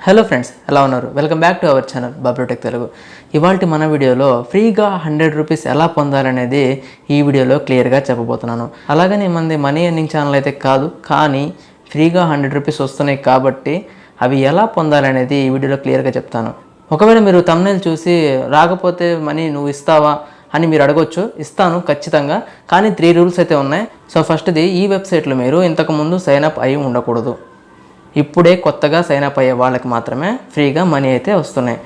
Hello friends, ఎలా ఉన్నారు? Welcome back to our channel Bablu tech Telugu. ఇవాళ మన వీడియోలో ఫ్రీగా 100 రూపీస్ ఎలా పొందాలనేది ఈ వీడియోలో క్లియర్గా చెప్పబోతున్నాను. అలాగని మంది మనీ ఎర్నింగ్ ఛానల్ అయితే కాదు, కానీ ఫ్రీగా 100 రూపీస్ వస్తున్నాయి కాబట్టి అవి ఎలా పొందాలనేది ఈ వీడియోలో క్లియర్గా చెప్తాను. ఒకవేళ మీరు థంబ్నెయిల్ చూసి రాకపోతే మనీ నువ్వు ఇస్తావా అని మీరు అడగొచ్చు. ఇస్తాను ఖచ్చితంగా, కానీ 3 రూల్స్ అయితే ఉన్నాయి. సో ఫస్ట్ది, ఈ వెబ్సైట్లో మీరు ఇంతకుముందు సైన్అప్ అయి ఉండకూడదు. ఇప్పుడే కొత్తగా సైన్అప్ అయ్యే వాళ్ళకి మాత్రమే ఫ్రీగా మనీ అయితే వస్తున్నాయి.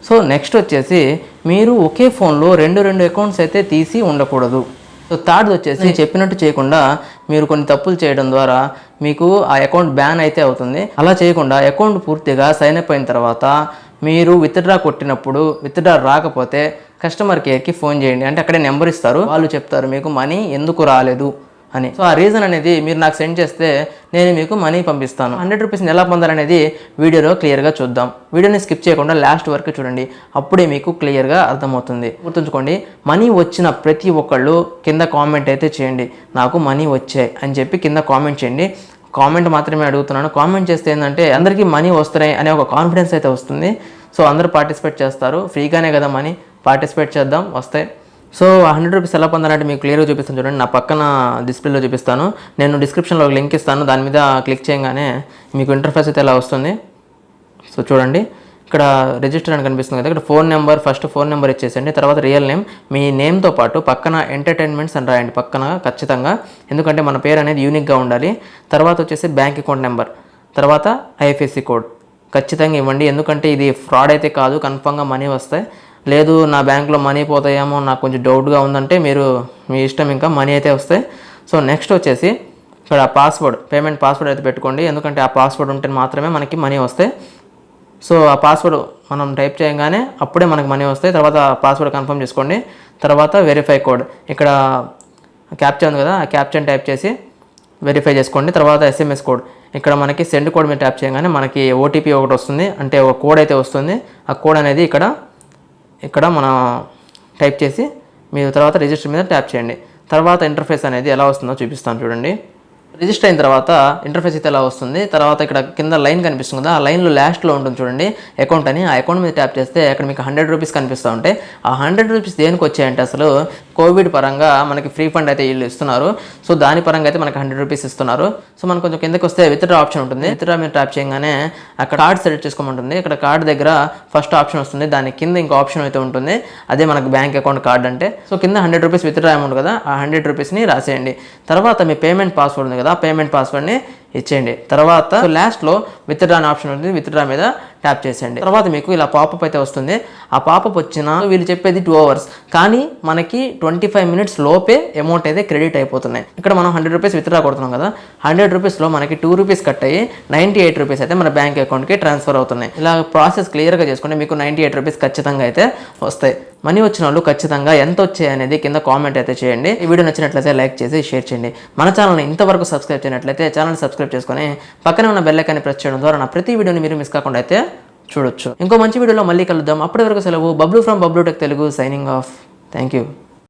సో నెక్స్ట్ వచ్చేసి, మీరు ఒకే ఫోన్లో రెండు అకౌంట్స్ అయితే తీసి ఉండకూడదు. సో థర్డ్ వచ్చేసి, చెప్పినట్టు చేయకుండా మీరు కొన్ని తప్పులు చేయడం ద్వారా మీకు ఆ అకౌంట్ బ్యాన్ అయితే అవుతుంది. అలా చేయకుండా అకౌంట్ పూర్తిగా సైన్అప్ అయిన తర్వాత మీరు విత్డ్రా కొట్టినప్పుడు విత్డ్రా రాకపోతే కస్టమర్ కేర్కి ఫోన్ చేయండి. అంటే అక్కడే నెంబర్ ఇస్తారు, వాళ్ళు చెప్తారు మీకు మనీ ఎందుకు రాలేదు అని. సో ఆ రీజన్ అనేది మీరు నాకు సెండ్ చేస్తే నేను మీకు మనీ పంపిస్తాను. 100 రూపీస్ని ఎలా పొందాలనేది వీడియోలో క్లియర్గా చూద్దాం. వీడియోని స్కిప్ చేయకుండా లాస్ట్ వరకు చూడండి, అప్పుడే మీకు క్లియర్గా అర్థమవుతుంది. గుర్తుంచుకోండి, మనీ వచ్చిన ప్రతి ఒక్కళ్ళు కింద కామెంట్ అయితే చేయండి, నాకు మనీ వచ్చాయి అని చెప్పి కింద కామెంట్ చేయండి. కామెంట్ మాత్రమే అడుగుతున్నాను. కామెంట్ చేస్తే ఏంటంటే అందరికీ మనీ వస్తున్నాయి అనే ఒక కాన్ఫిడెన్స్ అయితే వస్తుంది. సో అందరూ పార్టిసిపేట్ చేస్తారు, ఫ్రీగానే కదా మనీ, పార్టిసిపేట్ చేద్దాం, వస్తాయి. సో 100 రూపీస్ ఎలా పొందాలంటే మీకు క్లియర్గా చూపిస్తాను చూడండి. నా పక్కన డిస్ప్లేలో చూపిస్తాను, నేను డిస్క్రిప్షన్లో ఒక లింక్ ఇస్తాను, దాని మీద క్లిక్ చేయగానే మీకు ఇంటర్ఫేస్ అయితే ఎలా వస్తుంది. సో చూడండి, ఇక్కడ రిజిస్టర్ అని కనిపిస్తుంది కదా, ఇక్కడ phone number, first phone number ఇచ్చేసండి. తర్వాత రియల్ నేమ్, మీ నేమ్తో పాటు పక్కన ఎంటర్టైన్మెంట్స్ అని రాయండి పక్కన ఖచ్చితంగా, ఎందుకంటే మన పేరు అనేది యూనిక్గా ఉండాలి. తర్వాత వచ్చేసి బ్యాంక్ అకౌంట్ నెంబర్, తర్వాత ఐఎఫ్ఎస్సి కోడ్ ఖచ్చితంగా ఇవ్వండి, ఎందుకంటే ఇది ఫ్రాడ్ అయితే కాదు, కన్ఫామ్గా మనీ వస్తాయి. లేదు నా బ్యాంక్లో మనీ పోతాయేమో నాకు కొంచెం డౌట్గా ఉందంటే మీరు మీ ఇష్టం, ఇంకా మనీ అయితే వస్తాయి. సో నెక్స్ట్ వచ్చేసి ఇక్కడ పాస్వర్డ్, పేమెంట్ పాస్వర్డ్ అయితే పెట్టుకోండి, ఎందుకంటే ఆ పాస్వర్డ్ ఉంటే మాత్రమే మనకి మనీ వస్తాయి. సో ఆ పాస్వర్డ్ మనం టైప్ చేయగానే అప్పుడే మనకి మనీ వస్తాయి. తర్వాత పాస్వర్డ్ కన్ఫర్మ్ చేసుకోండి. తర్వాత వెరిఫై కోడ్, ఇక్కడ క్యాప్చా ఉంది కదా, ఆ క్యాప్చాని టైప్ చేసి వెరిఫై చేసుకోండి. తర్వాత ఎస్ఎంఎస్ కోడ్, ఇక్కడ మనకి సెండ్ కోడ్ మీద ట్యాప్ చేయగానే మనకి ఓటీపీ ఒకటి వస్తుంది, అంటే ఒక కోడ్ అయితే వస్తుంది. ఆ కోడ్ అనేది ఇక్కడ మనం టైప్ చేసి మీరు తర్వాత రిజిస్టర్ మీద ట్యాప్ చేయండి. తర్వాత ఇంటర్ఫేస్ అనేది ఎలా వస్తుందో చూపిస్తాను చూడండి. రిజిస్టర్ అయిన తర్వాత ఇంటర్ఫేస్ అయితే ఎలా వస్తుంది. తర్వాత ఇక్కడ కింద లైన్ కనిపిస్తుంది కదా, ఆ లైన్లో లాస్ట్లో ఉంటుంది చూడండి అకౌంట్ అని, ఆ అకౌంట్ మీద ట్యాప్ చేస్తే అక్కడ మీకు 100 రూపీస్ కనిపిస్తూ ఉంటాయి. ఆ 100 రూపీస్ దేనికి వచ్చాయంటే అసలు కోవిడ్ పరంగా మనకి ఫ్రీ ఫండ్ అయితే వీళ్ళు ఇస్తున్నారు. సో దాని పరంగా అయితే మనకి 100 రూపీస్ ఇస్తున్నారు. సో మనం కొంచెం కిందకి వస్తే విత్డ్రా ఆప్షన్ ఉంటుంది. విత్డ్రా మీద ట్యాప్ చేయగానే అక్కడ కార్డ్ సెలెక్ట్ చేసుకోమంటుంది. ఇక్కడ కార్డ్ దగ్గర ఫస్ట్ ఆప్షన్ వస్తుంది, దాని కింద ఇంకో ఆప్షన్ అయితే ఉంటుంది, అదే మనకు బ్యాంక్ అకౌంట్ కార్డ్ అంటే. సో కింద 100 రూపీస్ విత్డ్రా అమౌంట్ కదా, ఆ 100 రూపీస్ని రాసేయండి. తర్వాత మీ పేమెంట్ పాస్వర్డ్ ఉంది కదా, పేమెంట్ పాస్వర్డ్ని ఇచ్చేయండి. తర్వాత లాస్ట్లో విత్డ్రా అనే ఆప్షన్ ఉంటుంది, విత్డ్రా మీద ట్యాప్ చేసేయండి. తర్వాత మీకు ఇలా పాపప్ అయితే వస్తుంది. ఆ పాపప్ వచ్చిన వీళ్ళు చెప్పేది 2 అవర్స్, కానీ మనకి 25 మినిట్స్ లోపే అమౌంట్ అయితే క్రెడిట్ అయిపోతున్నాయి. ఇక్కడ మనం 100 రూపీస్ విత్డ్రా కొడుతున్నాం కదా, 100 రూపీస్లో మనకి 2 రూపీస్ కట్ అయ్యి 98 రూపీస్ అయితే మన బ్యాంక్ అకౌంట్కి ట్రాన్స్ఫర్ అవుతున్నాయి. ఇలా ప్రాసెస్ క్లియర్గా చేసుకుంటే మీకు 98 రూపీస్ ఖచ్చితంగా అయితే వస్తాయి. మనీ వచ్చిన వాళ్ళు ఖచ్చితంగా ఎంత వచ్చాయి అనేది కింద కామెంట్ అయితే చేయండి. ఈ వీడియో నచ్చినట్లయితే లైక్ చేసి షేర్ చేయండి. మన ఛానల్ని ఇంతవరకు సబ్స్క్రైబ్ చేయనట్లయితే ఛానల్ సబ్స్క్రైబ్ చేసుకొని పక్కనే ఉన్న బెల్ ఐకాన్ని ప్రెస్ చేయడం ద్వారా నా ప్రతి వీడియోని మీరు మిస్ కాకుండా అయితే చూడొచ్చు. ఇంకో మంచి వీడియోలో మళ్ళీ కలుద్దాం. అప్పటి వరకు సెలవు. Bablu from Bablu tech Telugu signing off. Thank you.